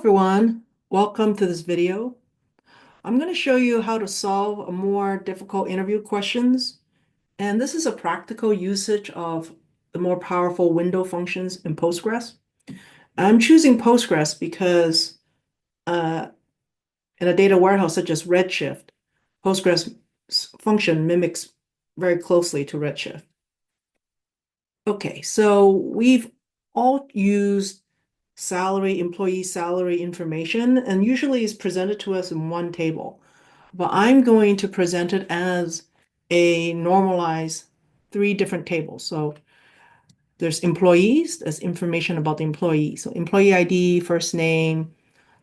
everyone, welcome to this video. I'm going to show you how to solve a more difficult interview questions. And this is a practical usage of the more powerful window functions in Postgres. I'm choosing Postgres because in a data warehouse such as Redshift, Postgres function mimics very closely to Redshift. Okay, so we've all used employee salary information, and usually it's presented to us in one table. But I'm going to present it as a normalized three different tables. So there's employees, there's information about the employee. So employee ID, first name,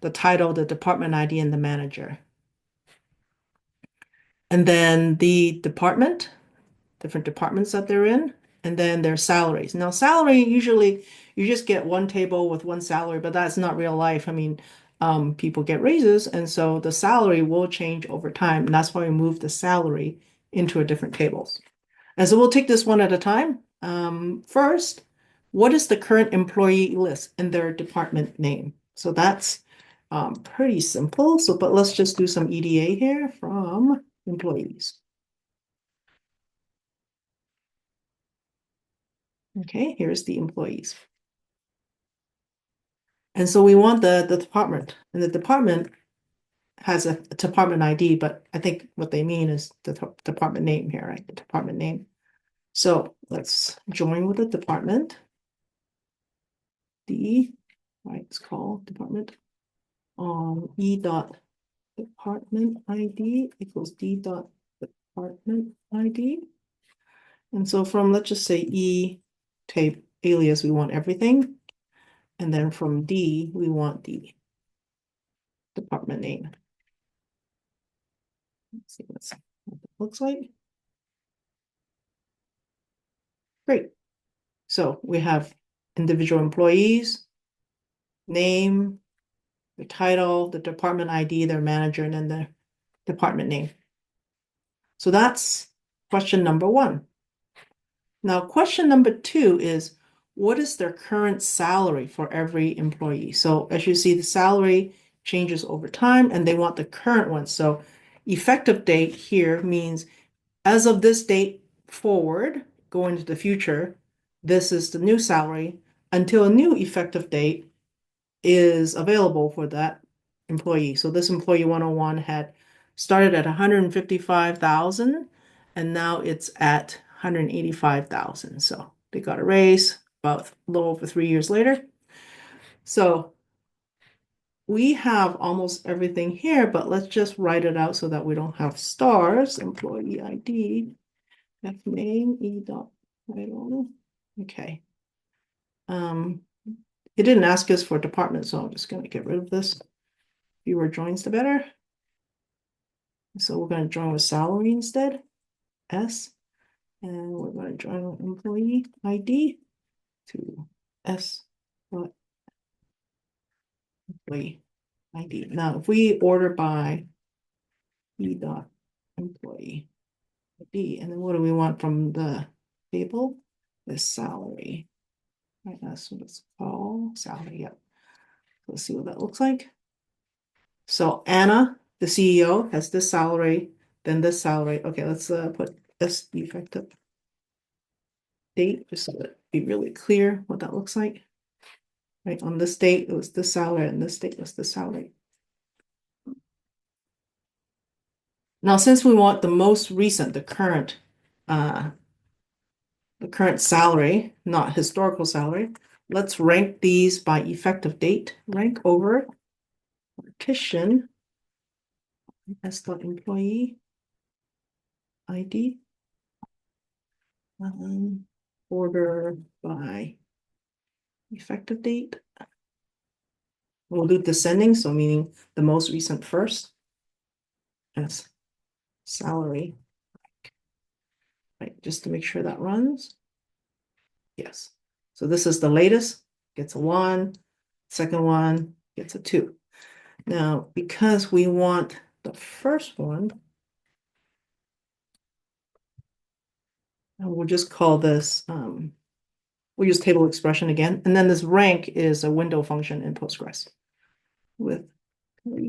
the title, the department ID, and the manager. And then the department, different departments that they're in, and then their salaries. Now, salary, usually you just get one table with one salary, but that's not real life. I mean, people get raises, and so the salary will change over time. And that's why we move the salary into a different tables. And so we'll take this one at a time. First, what is the current employee list and their department name? So that's pretty simple. So, but let's just do some EDA here from employees. Okay, here's the employees. And so we want the department, and the department has a department ID, but I think what they mean is the department name here, right? The department name. So let's join with the department. Right, it's called department. E dot department ID equals D dot department ID. And so from, let's just say E tape alias, we want everything. And then from D, we want the department name. Let's see what it looks like. Great. So we have individual employees, name, the title, the department ID, their manager, and then the department name. So that's question number one. Now, question number two is, what is their current salary for every employee? So as you see, the salary changes over time, and they want the current one. So effective date here means as of this date forward, going to the future, this is the new salary until a new effective date is available for that employee. So this employee 101 had started at 155,000 and now it's at 185,000. So they got a raise about a little over 3 years later. So we have almost everything here, but let's just write it out so that we don't have stars. Employee ID, F name, E dot title. Okay. It didn't ask us for department, so I'm just going to get rid of this. Fewer joins, the better. So we're going to join with salary instead, S. And we're going to join with employee ID to S dot employee ID. Now, if we order by E dot employee ID, and then what do we want from the table? The salary. Right, that's what it's called. Salary, yep. Let's see what that looks like. So Anna, the CEO, has this salary, then this salary. Okay, let's put this effective date just so that it be really clear what that looks like. Right, on this date, it was this salary, and this date was this salary. Now, since we want the most recent, the current salary, not historical salary, let's rank these by effective date. Rank over partition S dot employee ID. Order by effective date. We'll do descending, so meaning the most recent first. As salary. Right, just to make sure that runs. Yes. So this is the latest, gets a 1, second one gets a 2. Now, because we want the first one, we'll just call this, we'll use table expression again. And then this rank is a window function in Postgres. with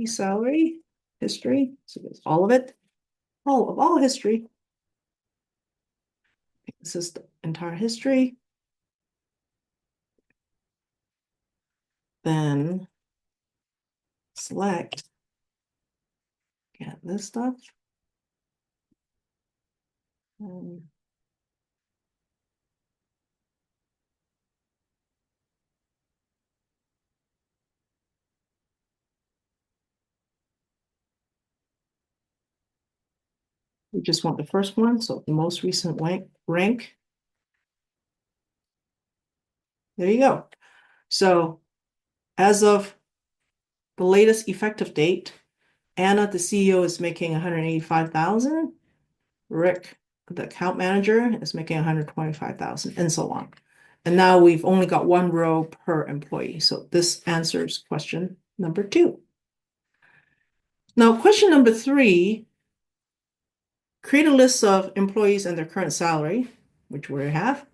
salary history. So it's all of it, all history. This is the entire history. Then select, get this stuff. We just want the first one, so the most recent rank. There you go. So as of the latest effective date, Anna, the CEO, is making 185,000. Rick, the account manager, is making 125,000, and so on. And now we've only got one row per employee. So this answers question number 2. Now, question number 3, create a list of employees and their current salary, which we have,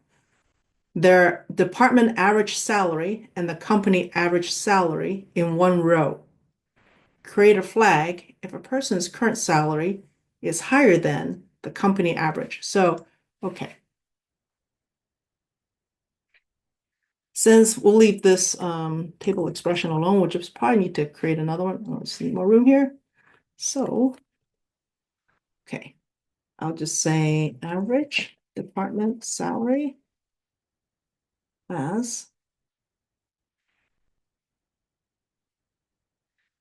their department average salary and the company average salary in one row. Create a flag if a person's current salary is higher than the company average. So, okay. Since we'll leave this table expression alone, we'll just probably need to create another one. Let's need more room here. So, okay, I'll just say average department salary as,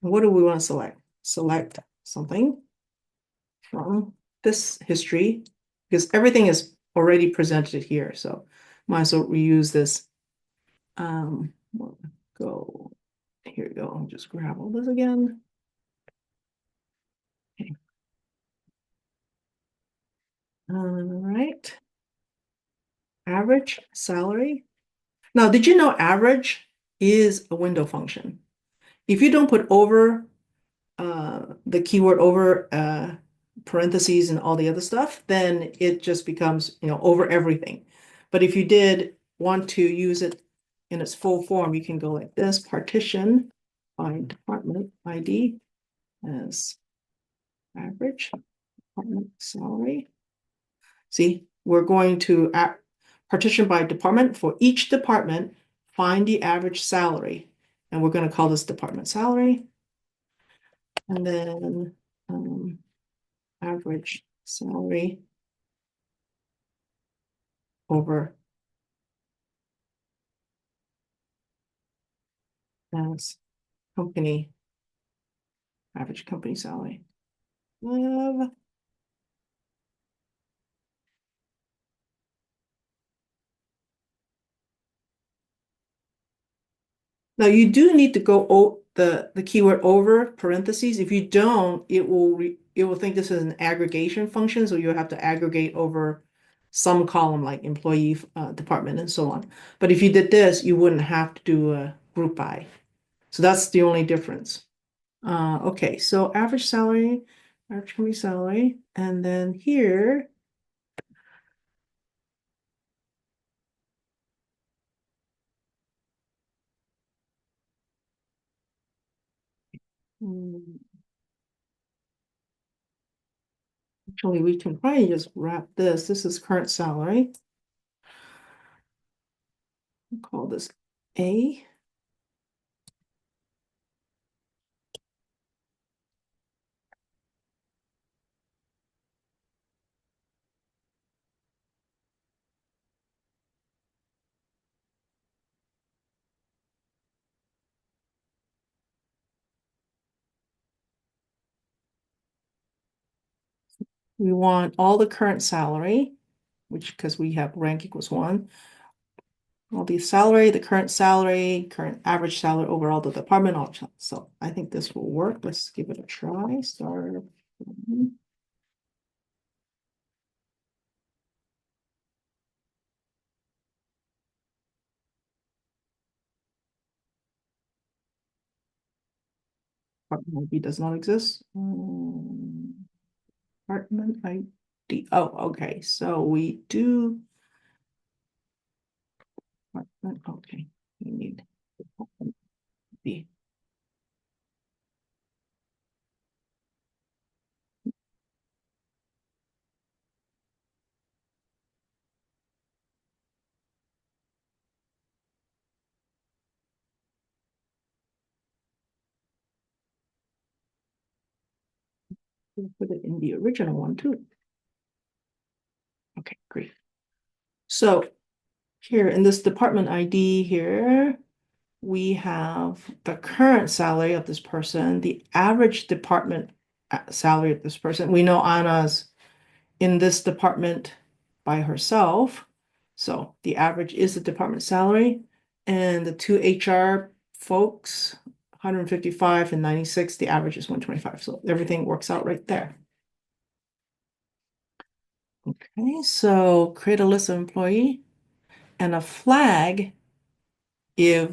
what do we want to select? Select something from this history, because everything is already presented here. So might as well reuse this. We'll go, here we go. I'll just grab all this again. Okay. All right. Average salary. Now, did you know average is a window function? If you don't put over the keyword over parentheses and all the other stuff, then it just becomes, over everything. But if you did want to use it in its full form, you can go like this, partition by department ID as average department salary. See, we're going to partition by department. For each department, find the average salary. And we're going to call this department salary. And then average salary over as company, average company salary. Now you do need to go the keyword over parentheses. If you don't, it will think this is an aggregation function, so you'll have to aggregate over some column like employee department and so on. But if you did this, you wouldn't have to do a group by. So that's the only difference. Okay, so average salary, average company salary, and then here. Actually, we can probably just wrap this. This is current salary. We'll call this A. We want all the current salary, which because we have rank equals 1. All the salary, the current average salary overall, the department option. So I think this will work. Let's give it a try. Start. Department ID does not exist. Department ID. Oh, okay. So we do. Okay. We need department ID. We'll put it in the original one too. Okay, great. So here in this department ID here, we have the current salary of this person, the average department salary of this person. We know Anna's in this department by herself. So the average is the department salary. And the two HR folks, 155 and 96, the average is 125. So everything works out right there. Okay, so create a list of employee and a flag if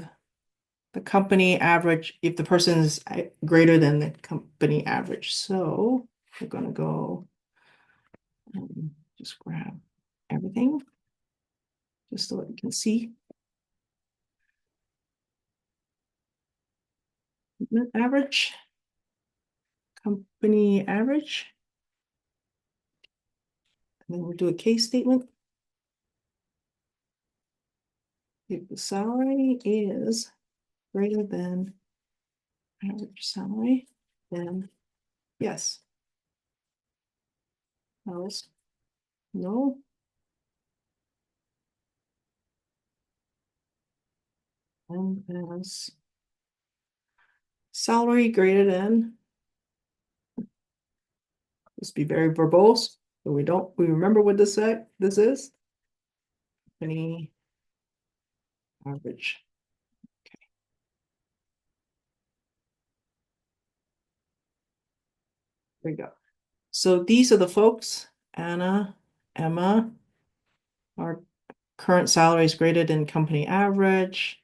the company average, if the person is greater than the company average. So we're gonna go just grab everything just so that you can see. Average, company average. And then we'll do a case statement. If the salary is greater than average salary, then yes. Else, no. And as salary greater than, let's be very verbose, so we remember what this is. Company average. Okay. There we go. So these are the folks, Anna, Emma, our current salary is greater than company average.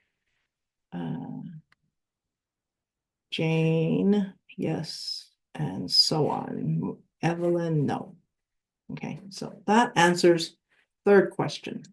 Jane, yes, and so on. Evelyn, no. Okay, so that answers third question.